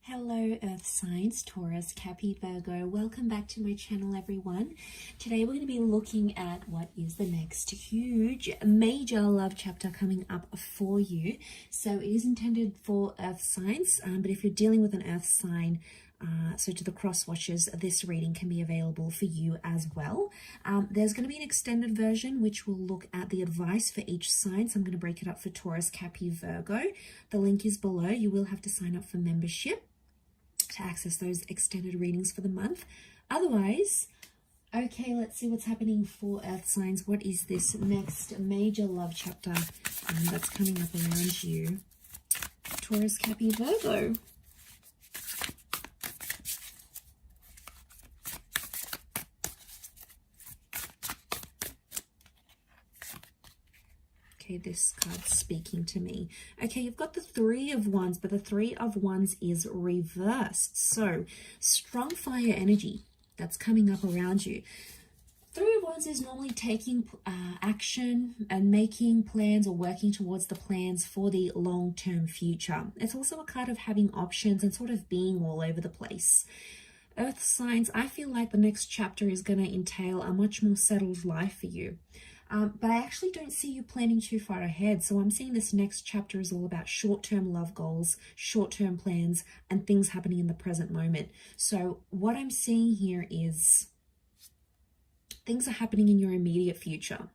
Hello Earth signs, Taurus, Capi, Virgo. Welcome back to my channel, everyone. Today we're going to be looking at what is the next huge major love chapter coming up for you. So it is intended for Earth signs, but if you're dealing with an Earth sign, so to the cross watchers, this reading can be available for you as well. There's going to be an extended version which will look at the advice for each sign. So I'm going to break it up for Taurus, Capi, Virgo. The link is below. You will have to sign up for membership to access those extended readings for the month. Otherwise, okay, let's see what's happening for Earth signs. What is this next major love chapter that's coming up around you? Taurus, Capi, Virgo. Okay, this card's speaking to me. Okay, you've got the Three of Wands, but the Three of Wands is reversed. So, strong fire energy that's coming up around you. Three of Wands is normally taking action and making plans or working towards the plans for the long-term future. It's also a card of having options and sort of being all over the place. Earth signs, I feel like the next chapter is going to entail a much more settled life for you. But I actually don't see you planning too far ahead. So I'm seeing this next chapter is all about short-term love goals, short-term plans, and things happening in the present moment. So what I'm seeing here is things are happening in your immediate future.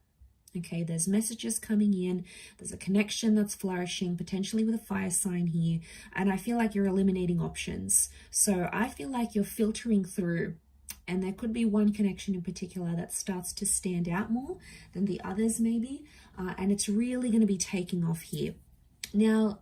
Okay, there's messages coming in. There's a connection that's flourishing, potentially with a fire sign here. And I feel like you're eliminating options. So I feel like you're filtering through. And there could be one connection in particular that starts to stand out more than the others maybe. And it's really going to be taking off here. Now,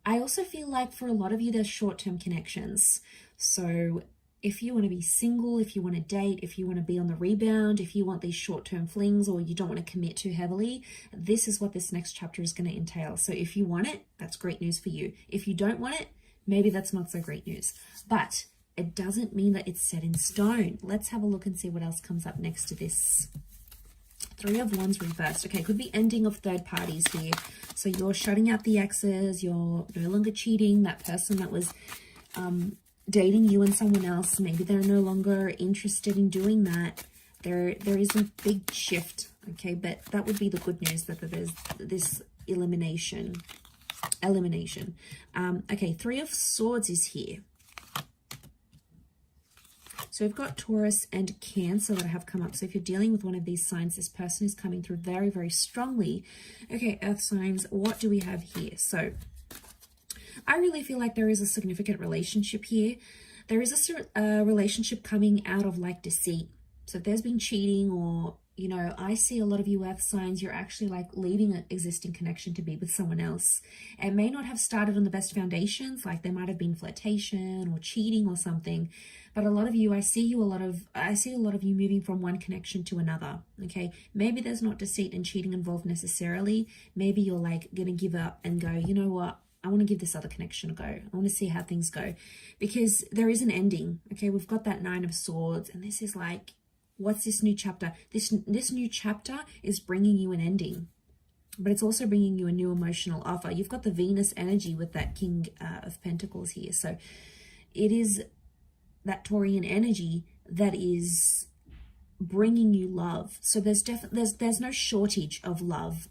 I also feel like for a lot of you, there's short-term connections. So if you want to be single, if you want to date, if you want to be on the rebound, if you want these short-term flings or you don't want to commit too heavily, this is what this next chapter is going to entail. So if you want it, that's great news for you. If you don't want it, maybe that's not so great news. But it doesn't mean that it's set in stone. Let's have a look and see what else comes up next to this. Three of Wands reversed. Okay, could be ending of third parties here. So you're shutting out the exes. You're no longer cheating. That person that was dating you and someone else, maybe they're no longer interested in doing that. There is a big shift. Okay, but that would be the good news, that there's this elimination. Okay, Three of Swords is here. So we've got Taurus and Cancer that have come up. So if you're dealing with one of these signs, this person is coming through very, very strongly. Okay, Earth signs, what do we have here? So I really feel like there is a significant relationship here. There is a relationship coming out of like deceit. So if there's been cheating or, you know, I see a lot of you Earth signs, you're actually like leaving an existing connection to be with someone else. It may not have started on the best foundations, like there might have been flirtation or cheating or something. But a lot of you, I see a lot of you moving from one connection to another. Okay, maybe there's not deceit and cheating involved necessarily. Maybe you're like gonna give up and go, you know what? I want to give this other connection a go. I want to see how things go, because there is an ending. Okay, we've got that Nine of Swords, and this is like, what's this new chapter? This new chapter is bringing you an ending, but it's also bringing you a new emotional offer. You've got the Venus energy with that King of Pentacles here, so it is that Taurian energy that is bringing you love. So there's no shortage of love.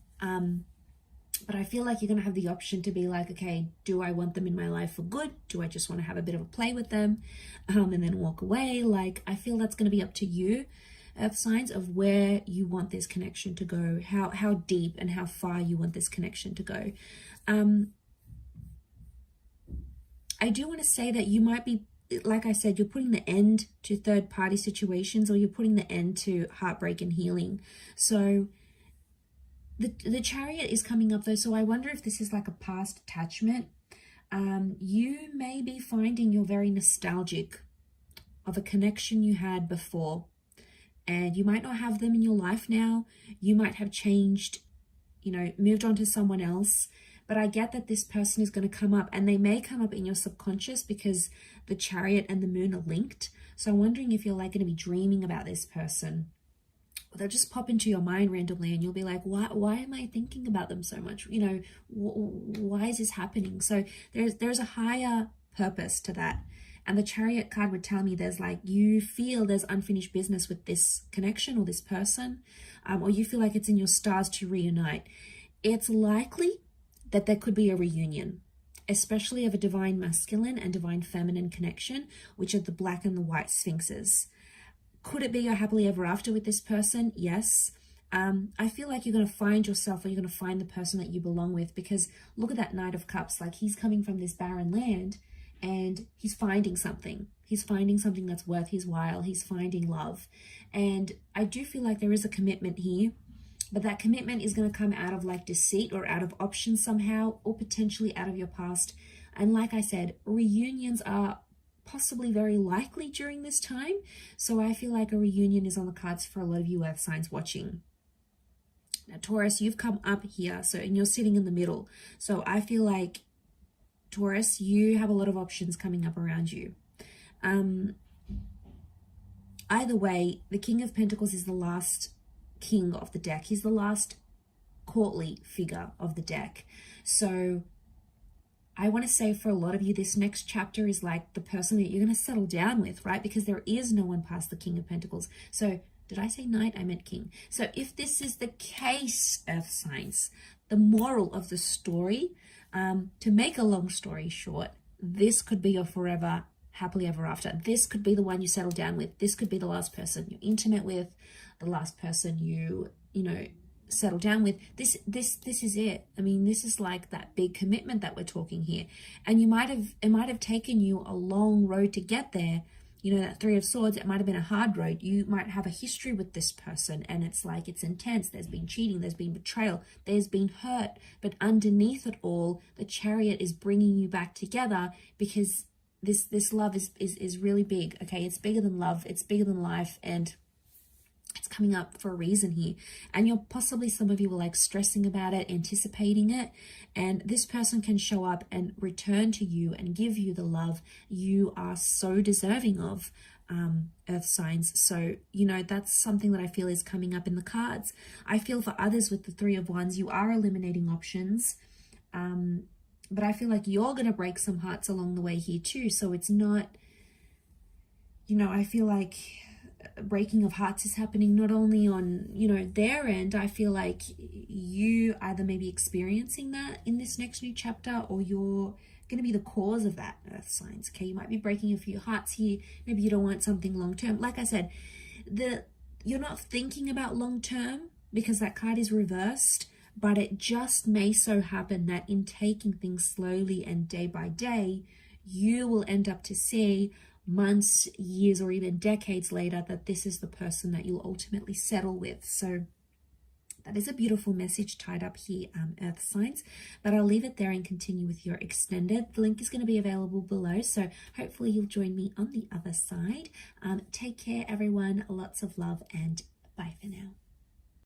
But I feel like you're going to have the option to be like, okay, do I want them in my life for good? Do I just want to have a bit of a play with them and then walk away? Like, I feel that's going to be up to you, Earth signs, of where you want this connection to go, how deep and how far you want this connection to go. I do want to say that you might be, like I said, you're putting the end to third-party situations, or you're putting the end to heartbreak and healing. So the Chariot is coming up though, so I wonder if this is like a past attachment. You may be finding you're very nostalgic of a connection you had before, and you might not have them in your life now. You might have changed, you know, moved on to someone else. But I get that this person is going to come up, and they may come up in your subconscious because the Chariot and the Moon are linked. So I'm wondering if you're like going to be dreaming about this person, or they'll just pop into your mind randomly, and you'll be like, why am I thinking about them so much? You know, why is this happening? So there's a higher purpose to that. And the Chariot card would tell me there's like, you feel there's unfinished business with this connection or this person, or you feel like it's in your stars to reunite. It's likely that there could be a reunion, especially of a divine masculine and divine feminine connection, which are the black and the white sphinxes. Could it be a happily ever after with this person? Yes. I feel like you're going to find yourself, or you're going to find the person that you belong with, because look at that Knight of Cups. Like, he's coming from this barren land and he's finding something. He's finding something that's worth his while. He's finding love. And I do feel like there is a commitment here, but that commitment is going to come out of like deceit or out of options somehow, or potentially out of your past. And like I said, reunions are possibly very likely during this time. So I feel like a reunion is on the cards for a lot of you earth signs watching. Now, Taurus, you've come up here, and you're sitting in the middle. So I feel like, Taurus, you have a lot of options coming up around you. Either way, the King of Pentacles is the last king of the deck. He's the last courtly figure of the deck. So I want to say, for a lot of you, this next chapter is like the person that you're going to settle down with, right? Because there is no one past the King of Pentacles. So did I say knight? I meant king. So if this is the case, earth signs, the moral of the story, to make a long story short, this could be your forever happily ever after. This could be the one you settle down with. This could be the last person you're intimate with, the last person you know, settle down with. This is it. I mean, this is like that big commitment that we're talking here. And it might have taken you a long road to get there. You know, that Three of Swords, it might have been a hard road. You might have a history with this person, and it's like, it's intense. There's been cheating, there's been betrayal, there's been hurt. But underneath it all, the Chariot is bringing you back together, because this love is really big, okay? It's bigger than love, it's bigger than life, and it's coming up for a reason here. And you're possibly, some of you were like stressing about it, anticipating it, and this person can show up and return to you and give you the love you are so deserving of, earth signs. So, you know, that's something that I feel is coming up in the cards. I feel for others with the Three of Wands, you are eliminating options, but I feel like you're going to break some hearts along the way here too. So it's not, you know, I feel like breaking of hearts is happening not only on, you know, their end. I feel like you either may be experiencing that in this next new chapter, or you're going to be the cause of that, earth signs. Okay, you might be breaking a few hearts here. Maybe you don't want something long term. Like I said, you're not thinking about long term because that card is reversed, but it just may so happen that in taking things slowly and day by day, you will end up to see months, years, or even decades later that this is the person that you'll ultimately settle with. So that is a beautiful message tied up here, earth signs. But I'll leave it there and continue with your extended. The link is going to be available below, so hopefully you'll join me on the other side. Take care, everyone. Lots of love, and bye for now.